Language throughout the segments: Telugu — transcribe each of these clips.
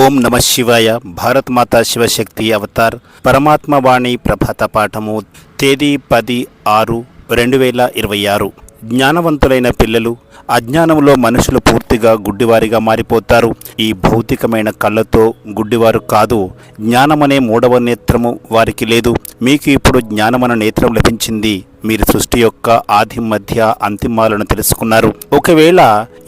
ఓం నమ శివాయ. భారత్ మాతా శివశక్తి అవతార్ పరమాత్మ వాణి ప్రభాత పాఠము తేదీ 10/6/2026. జ్ఞానవంతులైన పిల్లలు అజ్ఞానంలో మనుషులు పూర్తిగా గుడ్డివారిగా మారిపోతారు. ఈ భౌతికమైన కళ్ళతో గుడ్డివారు కాదు, జ్ఞానమనే మూడవ నేత్రము వారికి లేదు. మీకు ఇప్పుడు జ్ఞానమన నేత్రం లభించింది. మీరు సృష్టి యొక్క ఆది మధ్య అంతిమాలను తెలుసుకున్నారు. ఒకవేళ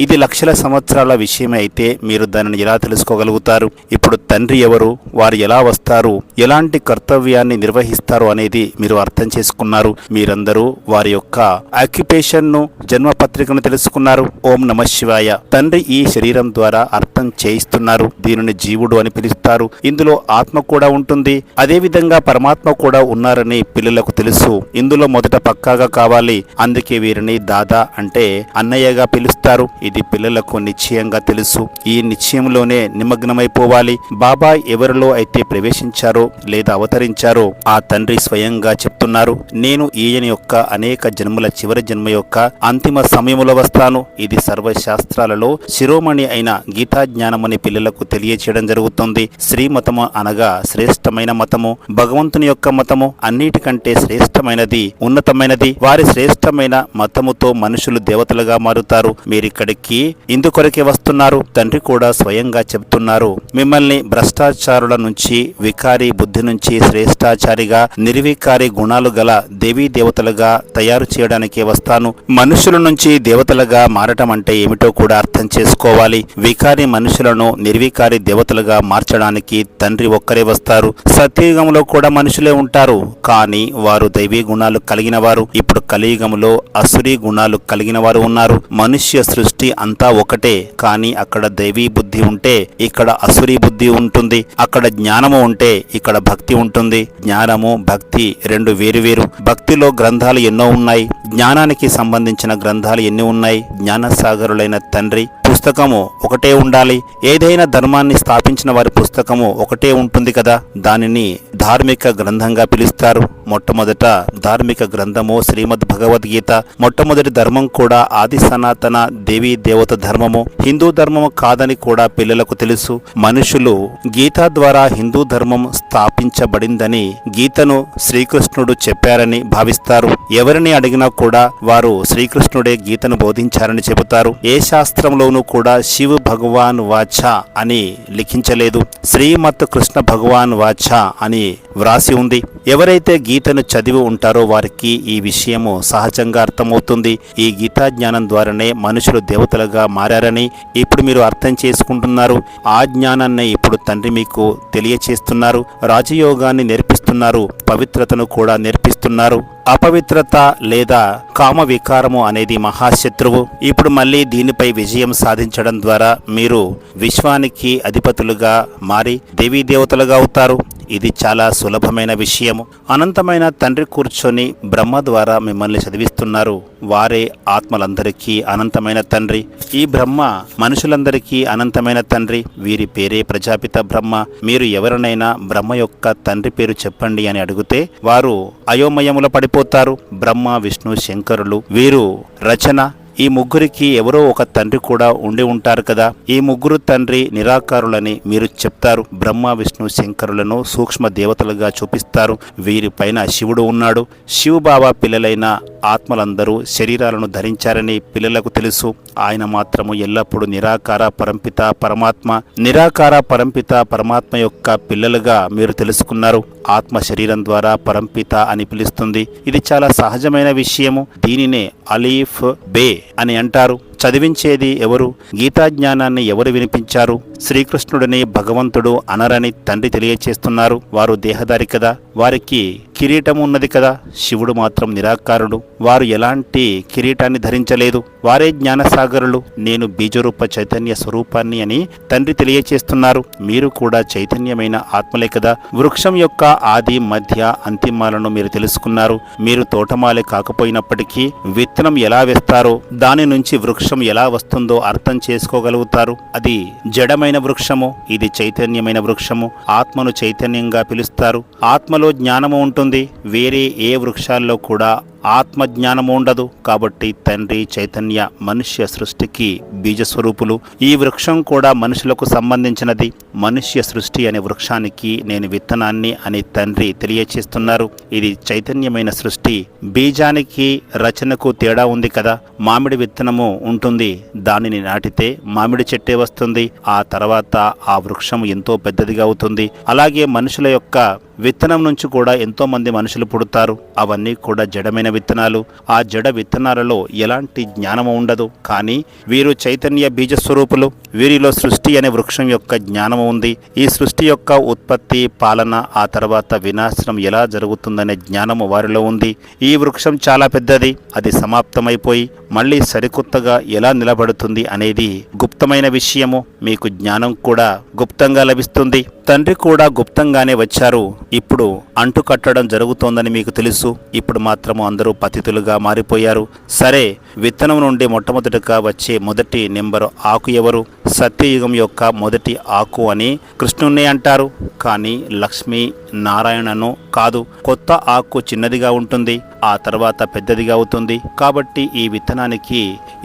ఇది లక్షల సంవత్సరాల విషయమే అయితే మీరు దానిని ఎలా తెలుసుకోగలుగుతారు? ఇప్పుడు తండ్రి ఎవరు, వారు ఎలా వస్తారు, ఎలాంటి కర్తవ్యాన్ని నిర్వహిస్తారు అనేది మీరు అర్థం చేసుకున్నారు. మీరందరూ వారి యొక్క ఆక్యుపేషన్ను, జన్మపత్రికను తెలుసుకున్నారు. ఓం నమ శివాయ. తండ్రి ఈ శరీరం ద్వారా అర్థం చేయిస్తున్నారు. దీనిని జీవుడు అని పిలుస్తారు. ఇందులో ఆత్మ కూడా ఉంటుంది. అదేవిధంగా పరమాత్మ కూడా ఉన్నారని పిల్లలకు తెలుసు. ఇందులో మొదట పక్కాగా కావాలి. అందుకే వీరిని దాదా అంటే అన్నయ్యగా పిలుస్తారు. ఇది పిల్లలకు నిశ్చయంగా తెలుసు. ఈ నిశ్చయంలోనే నిమగ్నమైపోవాలి. బాబా ఎవరిలో అయితే ప్రవేశించారో లేదా అవతరించారో ఆ తండ్రి స్వయంగా చెప్తున్నారు, నేను ఈయన యొక్క అనేక జన్మల చివరి జన్మ యొక్క అంతిమ సమయంలో వస్తాను. ఇది సర్వశాస్త్రాలలో శిరోమణి అయిన గీతా జ్ఞానమని పిల్లలకు తెలియచేయడం జరుగుతుంది. శ్రీమతము అనగా శ్రేష్టమైన మతము, భగవంతుని యొక్క మతము అన్నిటికంటే శ్రేష్టమైనది, ఉన్నతమైనది. వారి శ్రేష్టమైన మతముతో మనుషులు దేవతలుగా మారుతారు. మీరిక్కడికి ఇందుకొరకే వస్తున్నారు. తండ్రి కూడా స్వయంగా చెబుతున్నారు, మిమ్మల్ని భ్రష్టాచారుల నుంచి, వికారి బుద్ధి నుంచి శ్రేష్టాచారిగా, నిర్వికారి గుణాలు గల దేవీ దేవతలుగా తయారు చేయడానికే వస్తాను. మనుషుల నుంచి దేవతలుగా మారటం అంటే ఏమిటో కూడా అర్థం చేసుకోవాలి. వికారి మనుషులను నిర్వికారి దేవతలుగా మార్చడానికి తండ్రి ఒక్కరే వస్తారు. సత్యయుగంలో కూడా మనుషులే ఉంటారు, కానీ వారు దైవీ గుణాలు కలిగిన వారు. ఇప్పుడు కలియుగంలో అసురీ గుణాలు కలిగిన వారు ఉన్నారు. మనుష్య సృష్టి అంతా ఒకటే, కానీ అక్కడ దైవీ బుద్ధి ఉంటే ఇక్కడ అసురీ బుద్ధి ఉంటుంది. అక్కడ జ్ఞానము ఉంటే ఇక్కడ భక్తి ఉంటుంది. జ్ఞానము, భక్తి రెండు వేరువేరు. భక్తిలో గ్రంథాలు ఎన్నో ఉన్నాయి, జ్ఞానానికి సంబంధించిన గ్రంథాలు ఎన్ని ఉన్నాయి? జ్ఞానసాగరులైన తండ్రి పుస్తకము ఒకటే ఉండాలి. ఏదైనా ధర్మాన్ని స్థాపించిన వారి పుస్తకము ఒకటే ఉంటుంది కదా, దానిని ధార్మిక గ్రంథంగా పిలుస్తారు. మొట్టమొదట ధార్మిక గ్రంథము శ్రీమద్ భగవద్గీత. మొట్టమొదటి ధర్మం కూడా ఆది సనాతన దేవీ దేవత ధర్మము. హిందూ ధర్మము కాదని కూడా పిల్లలకు తెలుసు. మనుషులు గీతా ద్వారా హిందూ ధర్మం స్థాపించబడిందని, గీతను శ్రీకృష్ణుడు చెప్పారని భావిస్తారు. ఎవరిని అడిగినా కూడా వారు శ్రీకృష్ణుడే గీతను బోధించారని చెబుతారు. ఏ శాస్త్రంలోనూ కూడా శివ భగవాన్ వాచ అని లిఖించలేదు. శ్రీమత్ కృష్ణ భగవాన్ వాచ అని వ్రాసి ఉంది. ఎవరైతే గీతను చదివి ఉంటారో వారికి ఈ విషయము సహజంగా అర్థమవుతుంది. ఈ గీతా జ్ఞానం ద్వారానే మనుషులు దేవతలుగా మారారని ఇప్పుడు మీరు అర్థం చేసుకుంటున్నారు. ఆ జ్ఞానాన్ని ఇప్పుడు తండ్రి మీకు తెలియచేస్తున్నారు. రాజయోగాన్ని నేర్పిస్తున్నారు, పవిత్రతను కూడా నేర్పిస్తున్నారు. అపవిత్రత లేదా కామ వికారము అనేది మహాశత్రువు. ఇప్పుడు మళ్ళీ దీనిపై విజయం సాధించడం ద్వారా మీరు విశ్వానికి అధిపతులుగా మారి దేవీ దేవతలుగా అవుతారు. ఇది చాలా సులభమైన విషయము. అనంతమైన తండ్రి కూర్చొని బ్రహ్మ ద్వారా మిమ్మల్ని చదివిస్తున్నారు. వారే ఆత్మలందరికీ అనంతమైన తండ్రి. ఈ బ్రహ్మ మనుషులందరికీ అనంతమైన తండ్రి. వీరి పేరే ప్రజాపిత బ్రహ్మ. మీరు ఎవరినైనా బ్రహ్మ యొక్క తండ్రి పేరు చెప్పండి అని అడిగితే వారు అయోమయముల పడిపోతారు. బ్రహ్మ, విష్ణు, శంకరులు వీరు రచన. ఈ ముగ్గురికి ఎవరో ఒక తండ్రి కూడా ఉండి ఉంటారు కదా. ఈ ముగ్గురు తండ్రి నిరాకారులని మీరు చెప్తారు. బ్రహ్మ, విష్ణు, శంకరులను సూక్ష్మ దేవతలుగా చూపిస్తారు. వీరిపైన శివుడు ఉన్నాడు. శివబాబా పిల్లలైన ఆత్మలందరూ శరీరాలను ధరించారని పిల్లలకు తెలుసు. ఆయన మాత్రము ఎల్లప్పుడూ నిరాకార పరంపిత పరమాత్మ. నిరాకార పరంపిత పరమాత్మ యొక్క పిల్లలుగా మీరు తెలుసుకున్నారు. ఆత్మ శరీరం ద్వారా పరంపిత అని పిలుస్తుంది. ఇది చాలా సహజమైన విషయము. దీనినే అలీఫ్ బే అని అంటారు. చదివించేది ఎవరు? గీతా జ్ఞానాన్ని ఎవరు వినిపించారు? శ్రీకృష్ణుడిని భగవంతుడు అనరని తండ్రి తెలియచేస్తున్నారు. వారు దేహదారి కదా, వారికి కిరీటం ఉన్నది కదా. శివుడు మాత్రం నిరాకారుడు. వారు ఎలాంటి కిరీటాన్ని ధరించలేదు. వారే జ్ఞానసాగరులు. నేను బీజరూప చైతన్య స్వరూపాన్ని అని తండ్రి తెలియచేస్తున్నారు. మీరు కూడా చైతన్యమైన ఆత్మలే కదా. వృక్షం యొక్క ఆది మధ్య అంతిమాలను మీరు తెలుసుకున్నారు. మీరు తోటమాలే కాకపోయినప్పటికీ విత్తనం ఎలా వేస్తారో, దాని నుంచి వృక్షం ఎలా వస్తుందో అర్థం చేసుకోగలుగుతారు. అది జడమైన వృక్షము, ఇది చైతన్యమైన వృక్షము. ఆత్మను చైతన్యంగా పిలుస్తారు. ఆత్మలో జ్ఞానము ఉంటుంది. వేరే ఏ వృక్షాల్లో కూడా ఆత్మజ్ఞానము ఉండదు. కాబట్టి తండ్రి చైతన్య మనుష్య సృష్టికి బీజస్వరూపులు. ఈ వృక్షం కూడా మనుషులకు సంబంధించినది. మనుష్య సృష్టి అనే వృక్షానికి నేను విత్తనాన్ని అని తండ్రి తెలియచేస్తున్నారు. ఇది చైతన్యమైన సృష్టి. బీజానికి రచనకు తేడా ఉంది కదా. మామిడి విత్తనము ఉంటుంది, దానిని నాటితే మామిడి చెట్టే వస్తుంది. ఆ తర్వాత ఆ వృక్షం ఎంతో పెద్దదిగా అవుతుంది. అలాగే మనుషుల యొక్క విత్తనం నుంచి కూడా ఎంతో మంది మనుషులు పుడతారు. అవన్నీ కూడా జడమైన విత్తనాలు. ఆ జడ విత్తనాలలో ఎలాంటి జ్ఞానము ఉండదు. కానీ వీరు చైతన్య బీజస్వరూపులు. వీరిలో సృష్టి అనే వృక్షం యొక్క జ్ఞానము ఉంది. ఈ సృష్టి యొక్క ఉత్పత్తి, పాలన, ఆ తర్వాత వినాశనం ఎలా జరుగుతుందనే జ్ఞానము వారిలో ఉంది. ఈ వృక్షం చాలా పెద్దది. అది సమాప్తమైపోయి మళ్ళీ సరికొత్తగా ఎలా నిలబడుతుంది అనేది గుప్తమైన విషయము. మీకు జ్ఞానం కూడా గుప్తంగా లభిస్తుంది. తండ్రి కూడా గుప్తంగానే వచ్చారు. ఇప్పుడు అంటుకట్టడం జరుగుతోందని మీకు తెలుసు. ఇప్పుడు మాత్రము అందరూ పతితులుగా మారిపోయారు. సరే, విత్తనం నుండి మొట్టమొదటిగా వచ్చే మొదటి నెంబరు ఆకు ఎవరు? సత్యయుగం యొక్క మొదటి ఆకు అని కృష్ణుణ్ణి అంటారు. కానీ లక్ష్మీ నారాయణను కాదు. కొత్త ఆకు చిన్నదిగా ఉంటుంది, ఆ తర్వాత పెద్దదిగా అవుతుంది. కాబట్టి ఈ విత్తనానికి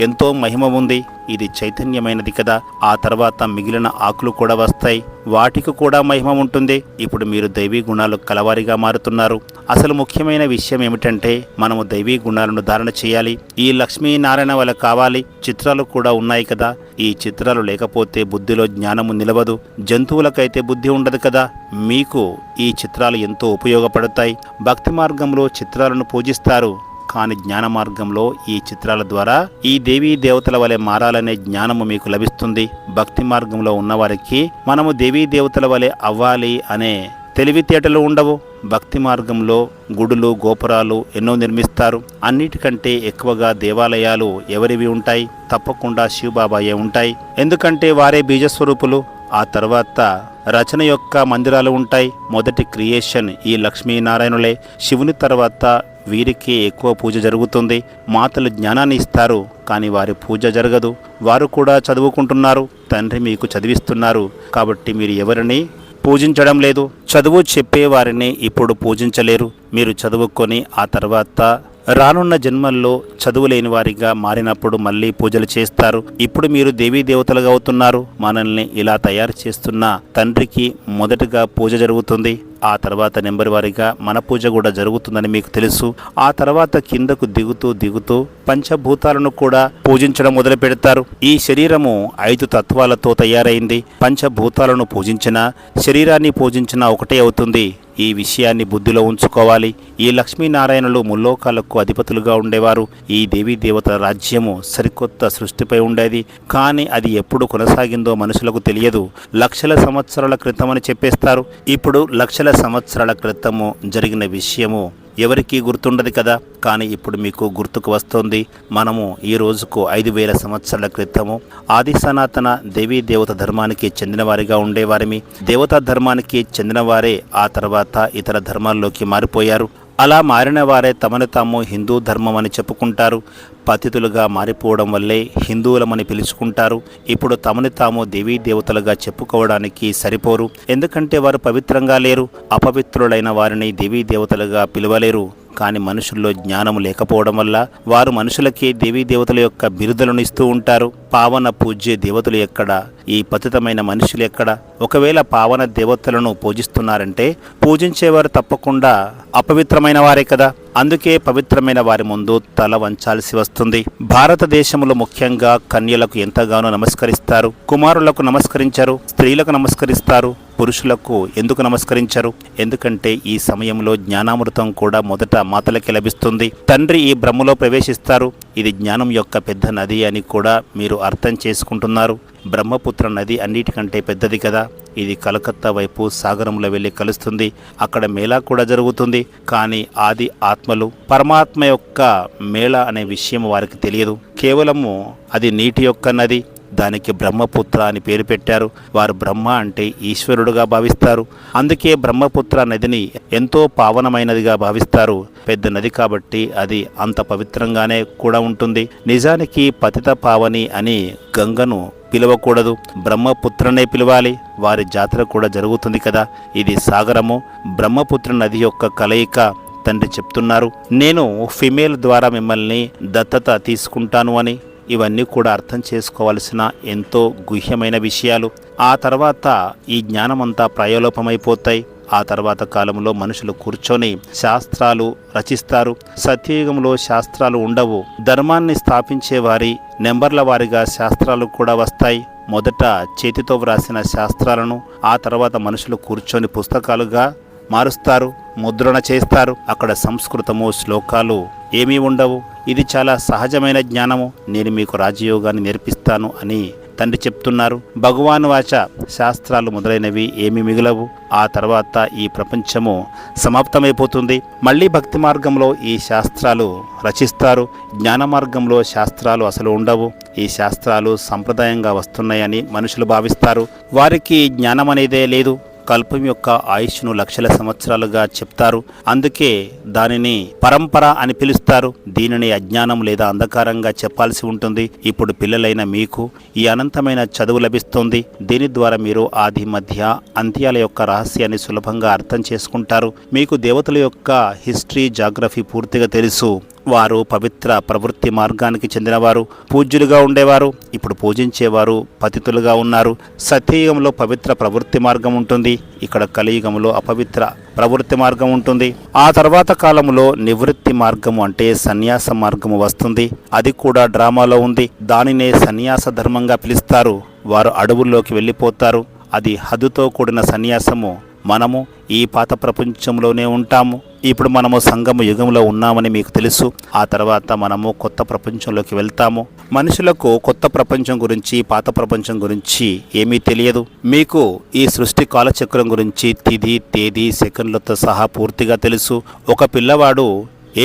ఎంతో మహిమ ఉంది. ఇది చైతన్యమైనది కదా. ఆ తర్వాత మిగిలిన ఆకులు కూడా వస్తాయి, వాటికి కూడా మహిమ ఉంటుంది. ఇప్పుడు మీరు దైవీ గుణాలు కలవారిగా మారుతున్నారు. అసలు ముఖ్యమైన విషయం ఏమిటంటే మనము దైవీ గుణాలను ధారణ చేయాలి. ఈ లక్ష్మీనారాయణ వల్ల కావాలి. చిత్రాలు కూడా ఉన్నాయి కదా. ఈ చిత్రాలు లేకపోతే బుద్ధిలో జ్ఞానము నిలవదు. జంతువులకైతే బుద్ధి ఉండదు కదా. మీకు ఈ చిత్రాలు ఎంతో ఉపయోగపడతాయి. భక్తి మార్గంలో చిత్రాలను పూజిస్తారు, కానీ జ్ఞాన మార్గంలో ఈ చిత్రాల ద్వారా ఈ దేవీ దేవతల వలె మారాలనే జ్ఞానము మీకు లభిస్తుంది. భక్తి మార్గంలో ఉన్నవారికి మనము దేవీ దేవతల వలె అవ్వాలి అనే తెలివితేటలు ఉండవు. భక్తి మార్గంలో గుడులు, గోపురాలు ఎన్నో నిర్మిస్తారు. అన్నిటికంటే ఎక్కువగా దేవాలయాలు ఎవరివి ఉంటాయి? తప్పకుండా శివబాబాయే ఉంటాయి. ఎందుకంటే వారే బీజస్వరూపులు. ఆ తర్వాత రచన యొక్క మందిరాలు ఉంటాయి. మొదటి క్రియేషన్ ఈ లక్ష్మీనారాయణులే. శివుని తర్వాత వీరికి ఎక్కువ పూజ జరుగుతుంది. మాతలు జ్ఞానాన్ని ఇస్తారు, కానీ వారి పూజ జరగదు. వారు కూడా చదువుకుంటున్నారు. తండ్రి మీకు చదివిస్తున్నారు. కాబట్టి మీరు ఎవరిని పూజించడం లేదు. చదువు చెప్పేవారిని ఇప్పుడు పూజించలేరు. మీరు చదువుకొని ఆ తర్వాత రానున్న జన్మల్లో చదువు లేని వారిగా మారినప్పుడు మళ్ళీ పూజలు చేస్తారు. ఇప్పుడు మీరు దేవీ దేవతలుగా అవుతున్నారు. మనల్ని ఇలా తయారు చేస్తున్న తండ్రికి మొదటగా పూజ జరుగుతుంది. ఆ తర్వాత నెంబర్ వారీగా మన పూజ కూడా జరుగుతుందని మీకు తెలుసు. ఆ తర్వాత కిందకు దిగుతూ పంచభూతాలను కూడా పూజించడం మొదలు పెడతారు. ఈ శరీరము 5 తత్వాలతో తయారైంది. పంచభూతాలను పూజించినా శరీరాన్ని పూజించినా ఒకటే అవుతుంది. ఈ విషయాన్ని బుద్ధిలో ఉంచుకోవాలి. ఈ లక్ష్మీనారాయణులు ముల్లోకాలకు అధిపతులుగా ఉండేవారు. ఈ దేవీ దేవతల రాజ్యము సరికొత్త సృష్టిపై ఉండేది. కానీ అది ఎప్పుడు కొనసాగిందో మనుషులకు తెలియదు. లక్షల సంవత్సరాల క్రితమని చెప్పేస్తారు. ఇప్పుడు లక్షల సంవత్సరాల క్రితము జరిగిన విషయము ఎవరికీ గుర్తుండదు కదా. కానీ ఇప్పుడు మీకు గుర్తుకు వస్తుంది. మనము ఈ రోజుకు 5000 సంవత్సరాల క్రితము ఆది సనాతన దేవీ దేవత ధర్మానికి చెందినవారిగా ఉండేవారిమి. దేవతా ధర్మానికి చెందినవారే ఆ తర్వాత ఇతర ధర్మాల్లోకి మారిపోయారు. అలా మారిన వారే తమను తాము హిందూ ధర్మం అని చెప్పుకుంటారు. పతితులుగా మారిపోవడం వల్లే హిందువులమని పిలుచుకుంటారు. ఇప్పుడు తమను తాము దేవీ దేవతలుగా చెప్పుకోవడానికి సరిపోరు. ఎందుకంటే వారు పవిత్రంగా లేరు. అపవిత్రులైన వారిని దేవీ దేవతలుగా పిలవలేరు. కానీ మనుషుల్లో జ్ఞానము లేకపోవడం వల్ల వారు మనుషులకే దేవీ దేవతల యొక్క బిరుదులను ఇస్తూ ఉంటారు. పావన పూజ్య దేవతలు ఎక్కడ? ఈ పతితమైన మనుషులు ఎక్కడ? ఒకవేళ పావన దేవతలను పూజిస్తున్నారంటే పూజించేవారు తప్పకుండా అపవిత్రమైన వారే కదా. అందుకే పవిత్రమైన వారి ముందు తల వంచాల్సి వస్తుంది. భారతదేశంలో ముఖ్యంగా కన్యలకు ఎంతగానో నమస్కరిస్తారు. కుమారులకు నమస్కరించరు, స్త్రీలకు నమస్కరిస్తారు. పురుషులకు ఎందుకు నమస్కరించరు? ఎందుకంటే ఈ సమయంలో జ్ఞానామృతం కూడా మొదట మాతలకి లభిస్తుంది. తండ్రి ఈ బ్రహ్మలో ప్రవేశిస్తారు. ఇది జ్ఞానం యొక్క పెద్ద నది అని కూడా మీరు అర్థం చేసుకుంటున్నారు. బ్రహ్మపుత్ర నది అన్నిటికంటే పెద్దది కదా. ఇది కలకత్తా వైపు సాగరంలో వెళ్ళి కలుస్తుంది. అక్కడ మేళా కూడా జరుగుతుంది. కానీ ఆది ఆత్మలు పరమాత్మ యొక్క మేళా అనే విషయం వారికి తెలియదు. కేవలము అది నీటి యొక్క నది. దానికి బ్రహ్మపుత్ర అని పేరు పెట్టారు. వారు బ్రహ్మ అంటే ఈశ్వరుడుగా భావిస్తారు. అందుకే బ్రహ్మపుత్ర నదిని ఎంతో పావనమైనదిగా భావిస్తారు. పెద్ద నది కాబట్టి అది అంత పవిత్రంగానే కూడా ఉంటుంది. నిజానికి పతిత పావని అని గంగను పిలవకూడదు, బ్రహ్మపుత్రనే పిలవాలి. వారి జాతర కూడా జరుగుతుంది కదా. ఇది సాగరము, బ్రహ్మపుత్ర నది యొక్క కలయిక. తండ్రి చెప్తున్నారు. నేను ఫిమేల్ ద్వారా మిమ్మల్ని దత్తత తీసుకుంటాను అని. ఇవన్నీ కూడా అర్థం చేసుకోవాల్సిన ఎంతో గుహ్యమైన విషయాలు. ఆ తర్వాత ఈ జ్ఞానమంతా ప్రయోలోపమైపోతాయి. ఆ తర్వాత కాలంలో మనుషులు కూర్చొని శాస్త్రాలు రచిస్తారు. సత్యయుగంలో శాస్త్రాలు ఉండవు. ధర్మాన్ని స్థాపించే వారి నెంబర్ల వారిగా శాస్త్రాలు కూడా వస్తాయి. మొదట చేతితో వ్రాసిన శాస్త్రాలను ఆ తర్వాత మనుషులు కూర్చొని పుస్తకాలుగా మారుస్తారు, ముద్రణ చేస్తారు. అక్కడ సంస్కృతము శ్లోకాలు ఏమీ ఉండవు. ఇది చాలా సహజమైన జ్ఞానము. నేను మీకు రాజయోగాన్ని నేర్పిస్తాను అని తండ్రి చెప్తున్నారు. భగవాన్ వాచ శాస్త్రాలు మొదలైనవి ఏమీ మిగలవు. ఆ తర్వాత ఈ ప్రపంచము సమాప్తమైపోతుంది. మళ్ళీ భక్తి మార్గంలో ఈ శాస్త్రాలు రచిస్తారు. జ్ఞాన మార్గంలో శాస్త్రాలు అసలు ఉండవు. ఈ శాస్త్రాలు సంప్రదాయంగా వస్తున్నాయని మనుషులు భావిస్తారు. వారికి జ్ఞానం అనేదే లేదు. కల్పం యొక్క ఆయుష్ను లక్షల సంవత్సరాలుగా చెప్తారు. అందుకే దానిని పరంపర అని పిలుస్తారు. దీనిని అజ్ఞానం లేదా అంధకారంగా చెప్పాల్సి ఉంటుంది. ఇప్పుడు పిల్లలైన మీకు ఈ అనంతమైన చదువు లభిస్తుంది. దీని ద్వారా మీరు ఆది మధ్య అంత్యాల యొక్క రహస్యాన్ని సులభంగా అర్థం చేసుకుంటారు. మీకు దేవతల యొక్క హిస్టరీ, జాగ్రఫీ పూర్తిగా తెలుసు. వారు పవిత్ర ప్రవృత్తి మార్గానికి చెందినవారు, పూజ్యులుగా ఉండేవారు. ఇప్పుడు పూజించేవారు పతితులుగా ఉన్నారు. సత్యయుగంలో పవిత్ర ప్రవృత్తి మార్గం ఉంటుంది. ఇక్కడ కలియుగంలో అపవిత్ర ప్రవృత్తి మార్గం ఉంటుంది. ఆ తర్వాత కాలంలో నివృత్తి మార్గము అంటే సన్యాస మార్గము వస్తుంది. అది కూడా డ్రామాలో ఉంది. దానినే సన్యాస ధర్మంగా పిలుస్తారు. వారు అడవుల్లోకి వెళ్ళిపోతారు. అది హద్దుతో కూడిన సన్యాసము. మనము ఈ పాత ప్రపంచంలోనే ఉంటాము. ఇప్పుడు మనము సంగమ యుగంలో ఉన్నామని మీకు తెలుసు. ఆ తర్వాత మనము కొత్త ప్రపంచంలోకి వెళ్తాము. మనుషులకు కొత్త ప్రపంచం గురించి, పాత ప్రపంచం గురించి ఏమీ తెలియదు. మీకు ఈ సృష్టి కాలచక్రం గురించి తిథి, తేదీ, సెకండ్లతో సహా పూర్తిగా తెలుసు. ఒక పిల్లవాడు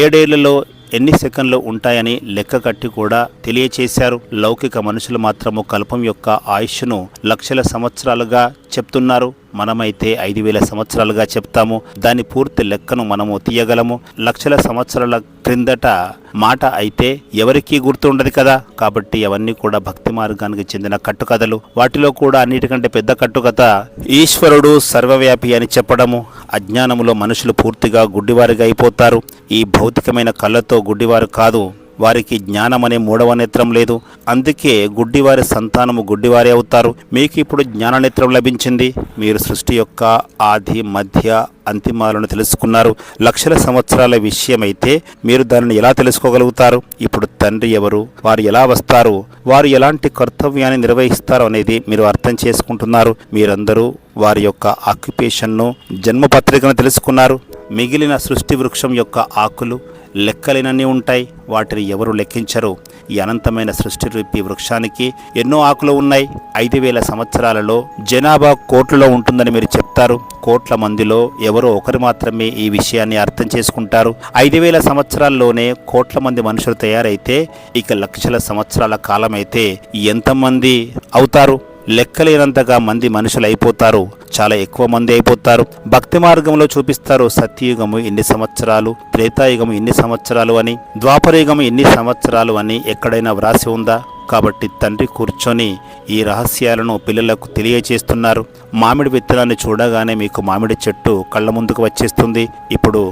7 ఏళ్లలో ఎన్ని సెకండ్లు ఉంటాయని లెక్క కట్టి కూడా తెలియచేశారు. లౌకిక మనుషులు మాత్రము కల్పం యొక్క ఆయుష్ను లక్షల సంవత్సరాలుగా చెప్తున్నారు. మనమైతే 5000 సంవత్సరాలుగా చెప్తాము. దాని పూర్తి లెక్కను మనము తీయగలము. లక్షల సంవత్సరాల క్రిందట మాట అయితే ఎవరికీ గుర్తుండదు కదా. కాబట్టి అవన్నీ కూడా భక్తి మార్గానికి చెందిన కట్టుకథలు. వాటిలో కూడా అన్నిటికంటే పెద్ద కట్టుకథ ఈశ్వరుడు సర్వవ్యాపి అని చెప్పడము. అజ్ఞానములో మనుషులు పూర్తిగా గుడ్డివారిగా అయిపోతారు. ఈ భౌతికమైన కళ్ళతో గుడ్డివారు కాదు. వారికి జ్ఞానం అనే 3వ నేత్రం లేదు. అందుకే గుడ్డివారి సంతానము గుడ్డివారే అవుతారు. మీకు ఇప్పుడు జ్ఞాననేత్రం లభించింది. మీరు సృష్టి యొక్క ఆది, మధ్య, అంతిమాలను తెలుసుకున్నారు. లక్షల సంవత్సరాల విషయమైతే మీరు దానిని ఎలా తెలుసుకోగలుగుతారు? ఇప్పుడు తండ్రి ఎవరు, వారు ఎలా వస్తారు, వారు ఎలాంటి కర్తవ్యాన్ని నిర్వహిస్తారు అనేది మీరు అర్థం చేసుకుంటున్నారు. మీరందరూ వారి యొక్క ఆక్యుపేషన్ను, జన్మపత్రికను తెలుసుకున్నారు. మిగిలిన సృష్టి వృక్షం యొక్క ఆకులు లెక్కలేనన్నీ ఉంటాయి. వాటిని ఎవరు లెక్కించరు. ఈ అనంతమైన సృష్టి రూపీ వృక్షానికి ఎన్నో ఆకులు ఉన్నాయి. 5000 సంవత్సరాలలో జనాభా కోట్లలో ఉంటుందని మీరు చెప్తారు. కోట్ల మందిలో ఎవరో ఒకరు మాత్రమే ఈ విషయాన్ని అర్థం చేసుకుంటారు. 5000 సంవత్సరాల్లోనే కోట్ల మంది మనుషులు తయారైతే ఇక లక్షల సంవత్సరాల కాలమైతే ఎంతమంది అవుతారు? లెక్కలేనంతగా మంది మనుషులు అయిపోతారు. చాలా ఎక్కువ మంది అయిపోతారు. భక్తి మార్గంలో చూపిస్తారు సత్యయుగము ఎన్ని సంవత్సరాలు, త్రేతాయుగము ఎన్ని సంవత్సరాలు అని, ద్వాపరయుగము ఎన్ని సంవత్సరాలు అని ఎక్కడైనా వ్రాసి ఉందా? కాబట్టి తండ్రి కూర్చొని ఈ రహస్యాలను పిల్లలకు తెలియచేస్తున్నారు. మామిడి విత్తనాన్ని చూడగానే మీకు మామిడి చెట్టు కళ్ళ ముందుకు వచ్చేస్తుంది. ఇప్పుడు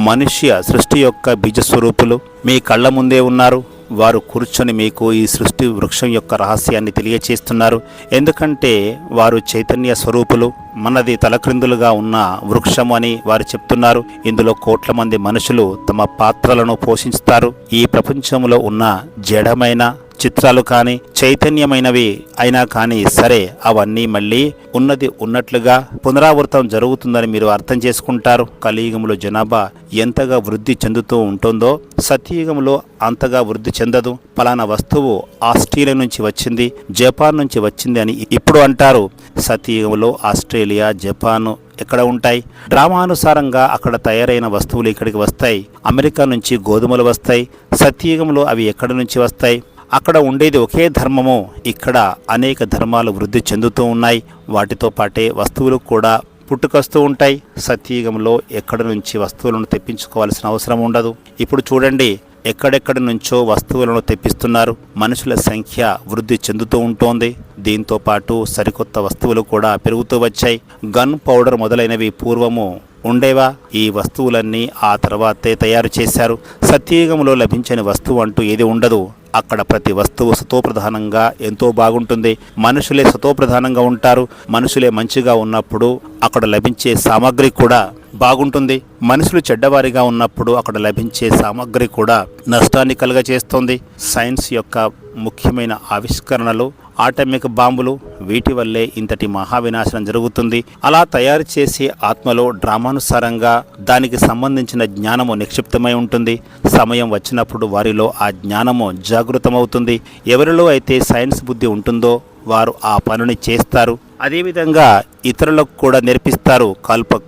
మనుష్య సృష్టి యొక్క బీజస్వరూపులు మీ కళ్ళ ముందే ఉన్నారు. వారు కూర్చొని మీకు ఈ సృష్టి వృక్షం యొక్క రహస్యాన్ని తెలియచేస్తున్నారు. ఎందుకంటే వారు చైతన్య స్వరూపులు. మనది తలక్రిందులుగా ఉన్న వృక్షం అని వారు చెప్తున్నారు. ఇందులో కోట్ల మంది మనుషులు తమ పాత్రలను పోషిస్తారు. ఈ ప్రపంచంలో ఉన్న జడమైన చిత్రాలు కానీ, చైతన్యమైనవి అయినా కానీ సరే, అవన్నీ మళ్ళీ ఉన్నది ఉన్నట్లుగా పునరావృతం జరుగుతుందని మీరు అర్థం చేసుకుంటారు. కలియుగంలో జనాభా ఎంతగా వృద్ధి చెందుతూ ఉంటుందో సత్యయుగంలో అంతగా వృద్ధి చెందదు. పలానా వస్తువు ఆస్ట్రేలియా నుంచి వచ్చింది, జపాన్ నుంచి వచ్చింది అని ఇప్పుడు అంటారు. సత్యయుగంలో ఆస్ట్రేలియా, జపాన్ ఎక్కడ ఉంటాయి? డ్రామానుసారంగా అక్కడ తయారైన వస్తువులు ఇక్కడికి వస్తాయి. అమెరికా నుంచి గోధుమలు వస్తాయి. సత్యయుగంలో అవి ఎక్కడి నుంచి వస్తాయి? అక్కడ ఉండేది ఒకే ధర్మము. ఇక్కడ అనేక ధర్మాలు వృద్ధి చెందుతూ ఉన్నాయి. వాటితో పాటే వస్తువులు కూడా పుట్టుకొస్తూ ఉంటాయి. సత్యయుగంలో ఎక్కడి నుంచి వస్తువులను తెప్పించుకోవాల్సిన అవసరం ఉండదు. ఇప్పుడు చూడండి, ఎక్కడెక్కడి నుంచో వస్తువులను తెప్పిస్తున్నారు. మనుషుల సంఖ్య వృద్ధి చెందుతూ ఉంటోంది. దీంతో పాటు సరికొత్త వస్తువులు కూడా పెరుగుతూ వచ్చాయి. గన్ పౌడర్ మొదలైనవి పూర్వము ఉండేవా? ఈ వస్తువులన్నీ ఆ తర్వాతే తయారు చేశారు. సత్యయుగంలో లభించని వస్తువు అంటూ ఏది ఉండదు. అక్కడ ప్రతి వస్తువు సతోప్రధానంగా ఎంతో బాగుంటుంది. మనుషులే సతోప్రధానంగా ఉంటారు. మనుషులే మంచిగా ఉన్నప్పుడు అక్కడ లభించే సామాగ్రి కూడా బాగుంటుంది. మనుషులు చెడ్డవారిగా ఉన్నప్పుడు అక్కడ లభించే సామాగ్రి కూడా నష్టాన్ని కలుగజేస్తుంది. సైన్స్ యొక్క ముఖ్యమైన ఆవిష్కరణలు ఆటమిక్ బాంబులు, వీటి వల్లే ఇంతటి మహావినాశనం జరుగుతుంది. అలా తయారు చేసే ఆత్మలో డ్రామానుసారంగా దానికి సంబంధించిన జ్ఞానము నిక్షిప్తమై ఉంటుంది. సమయం వచ్చినప్పుడు వారిలో ఆ జ్ఞానము జాగృతమవుతుంది. ఎవరిలో అయితే సైన్స్ బుద్ధి ఉంటుందో వారు ఆ పనిని చేస్తారు. అదేవిధంగా ఇతరులకు కూడా నేర్పిస్తారు.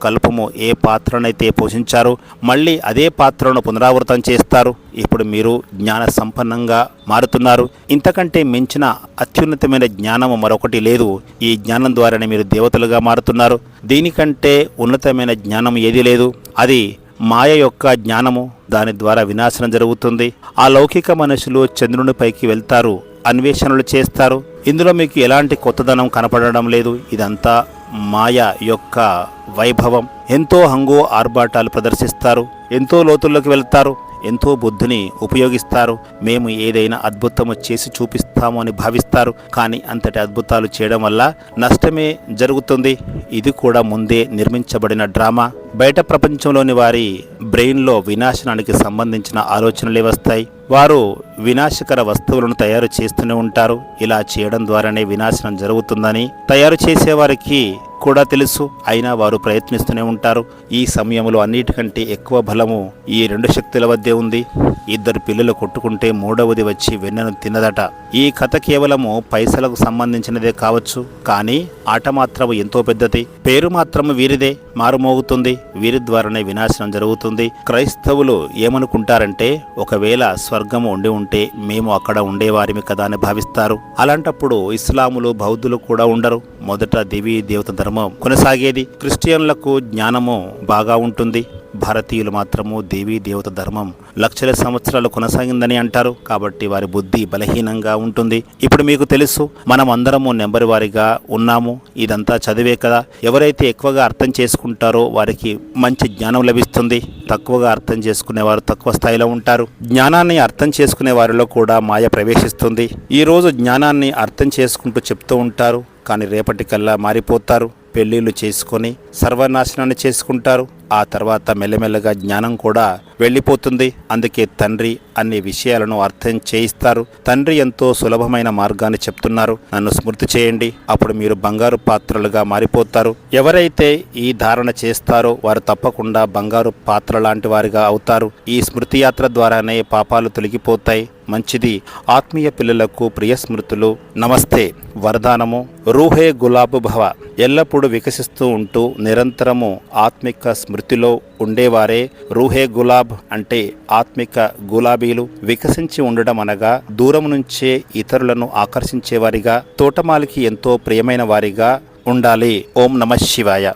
కల్పము ఏ పాత్రనైతే పోషించారో మళ్ళీ అదే పాత్రను పునరావృతం చేస్తారు. ఇప్పుడు మీరు జ్ఞాన సంపన్నంగా మారుతున్నారు. ఇంతకంటే మించిన అత్యున్నతమైన జ్ఞానము మరొకటి లేదు. ఈ జ్ఞానం ద్వారానే మీరు దేవతలుగా మారుతున్నారు. దీనికంటే ఉన్నతమైన జ్ఞానం ఏదీ లేదు. అది మాయ యొక్క జ్ఞానము. దాని ద్వారా వినాశనం జరుగుతుంది. ఆ లౌకిక మనుషులు చంద్రునిపైకి వెళ్తారు, అన్వేషణలు చేస్తారు. ఇందులో మీకు ఎలాంటి కొత్తదనం కనపడడం లేదు. ఇదంతా మాయ యొక్క వైభవం. ఎంతో హంగు ఆర్భాటాలు ప్రదర్శిస్తారు, ఎంతో లోతుల్లోకి వెళ్తారు, ఎంతో బుద్ధిని ఉపయోగిస్తారు. మేము ఏదైనా అద్భుతము చేసి చూపిస్తాము అని భావిస్తారు. కానీ అంతటి అద్భుతాలు చేయడం వల్ల నష్టమే జరుగుతుంది. ఇది కూడా ముందే నిర్మించబడిన డ్రామా. బయట ప్రపంచంలోని వారి బ్రెయిన్లో వినాశనానికి సంబంధించిన ఆలోచనలే వస్తాయి. వారు వినాశకర వస్తువులను తయారు చేస్తూనే ఉంటారు. ఇలా చేయడం ద్వారానే వినాశనం జరుగుతుందని తయారు చేసేవారికి కూడా తెలుసు. అయినా వారు ప్రయత్నిస్తూనే ఉంటారు. ఈ సమయంలో అన్నిటికంటే ఎక్కువ బలము ఈ రెండు శక్తుల వద్దే ఉంది. ఇద్దరు పిల్లలు కొట్టుకుంటే మూడవది వచ్చి వెన్నను తినదట. ఈ కథ కేవలము పైసలకు సంబంధించినదే కావచ్చు, కానీ ఆట మాత్రము ఎంతో పెద్దది. పేరు మాత్రము వీరిదే మారుమోగుతుంది. వీరి ద్వారానే వినాశనం జరుగుతుంది. క్రైస్తవులు ఏమనుకుంటారంటే, ఒకవేళ స్వర్గము ఉండి ఉంటే మేము అక్కడ ఉండేవారిమి కదా అని భావిస్తారు. అలాంటప్పుడు ఇస్లాములు, బౌద్ధులు కూడా ఉండరు. మొదట దేవీ దేవత ధర్మం కొనసాగేది. క్రిస్టియన్లకు జ్ఞానము బాగా ఉంటుంది. భారతీయులు మాత్రము దేవీ దేవత ధర్మం లక్షల సంవత్సరాలు కొనసాగిందని అంటారు. కాబట్టి వారి బుద్ధి బలహీనంగా ఉంటుంది. ఇప్పుడు మీకు తెలుసు, మనం అందరము నెంబర్ వారిగా ఉన్నాము. ఇదంతా చదివే కదా. ఎవరైతే ఎక్కువగా అర్థం చేసుకుంటారో వారికి మంచి జ్ఞానం లభిస్తుంది. తక్కువగా అర్థం చేసుకునేవారు తక్కువ స్థాయిలో ఉంటారు. జ్ఞానాన్ని అర్థం చేసుకునే వారిలో కూడా మాయ ప్రవేశిస్తుంది. ఈ రోజు జ్ఞానాన్ని అర్థం చేసుకుంటూ చెప్తూ ఉంటారు, కానీ రేపటికల్లా మారిపోతారు. పెళ్ళిళ్ళు చేసుకొని సర్వనాశనాన్ని చేసుకుంటారు. ఆ తర్వాత మెల్లమెల్లగా జ్ఞానం కూడా వెళ్ళిపోతుంది. అందుకే తండ్రి అన్ని విషయాలను అర్థం చేయిస్తారు. తండ్రి ఎంతో సులభమైన మార్గాన్ని చెప్తున్నారు. నన్ను స్మృతి చేయండి, అప్పుడు మీరు బంగారు పాత్రలుగా మారిపోతారు. ఎవరైతే ఈ ధారణ చేస్తారో వారు తప్పకుండా బంగారు పాత్ర లాంటి వారిగా అవుతారు. ఈ స్మృతి యాత్ర ద్వారానే పాపాలు తొలగిపోతాయి. మంచిది. ఆత్మీయ పిల్లలకు ప్రియ స్మృతులు. నమస్తే. వరదానము: రూహే గులాబ్ భవ. ఎల్లప్పుడూ వికసిస్తూ ఉంటూ నిరంతరము ఆత్మిక స్మృతిలో ఉండేవారే రూహే గులాబ్ అంటే ఆత్మిక గులాబీలు. వికసించి ఉండడం అనగా దూరం నుంచే ఇతరులను ఆకర్షించేవారిగా, తోటమాలికి ఎంతో ప్రియమైన వారిగా ఉండాలి. ఓం నమః శివాయ.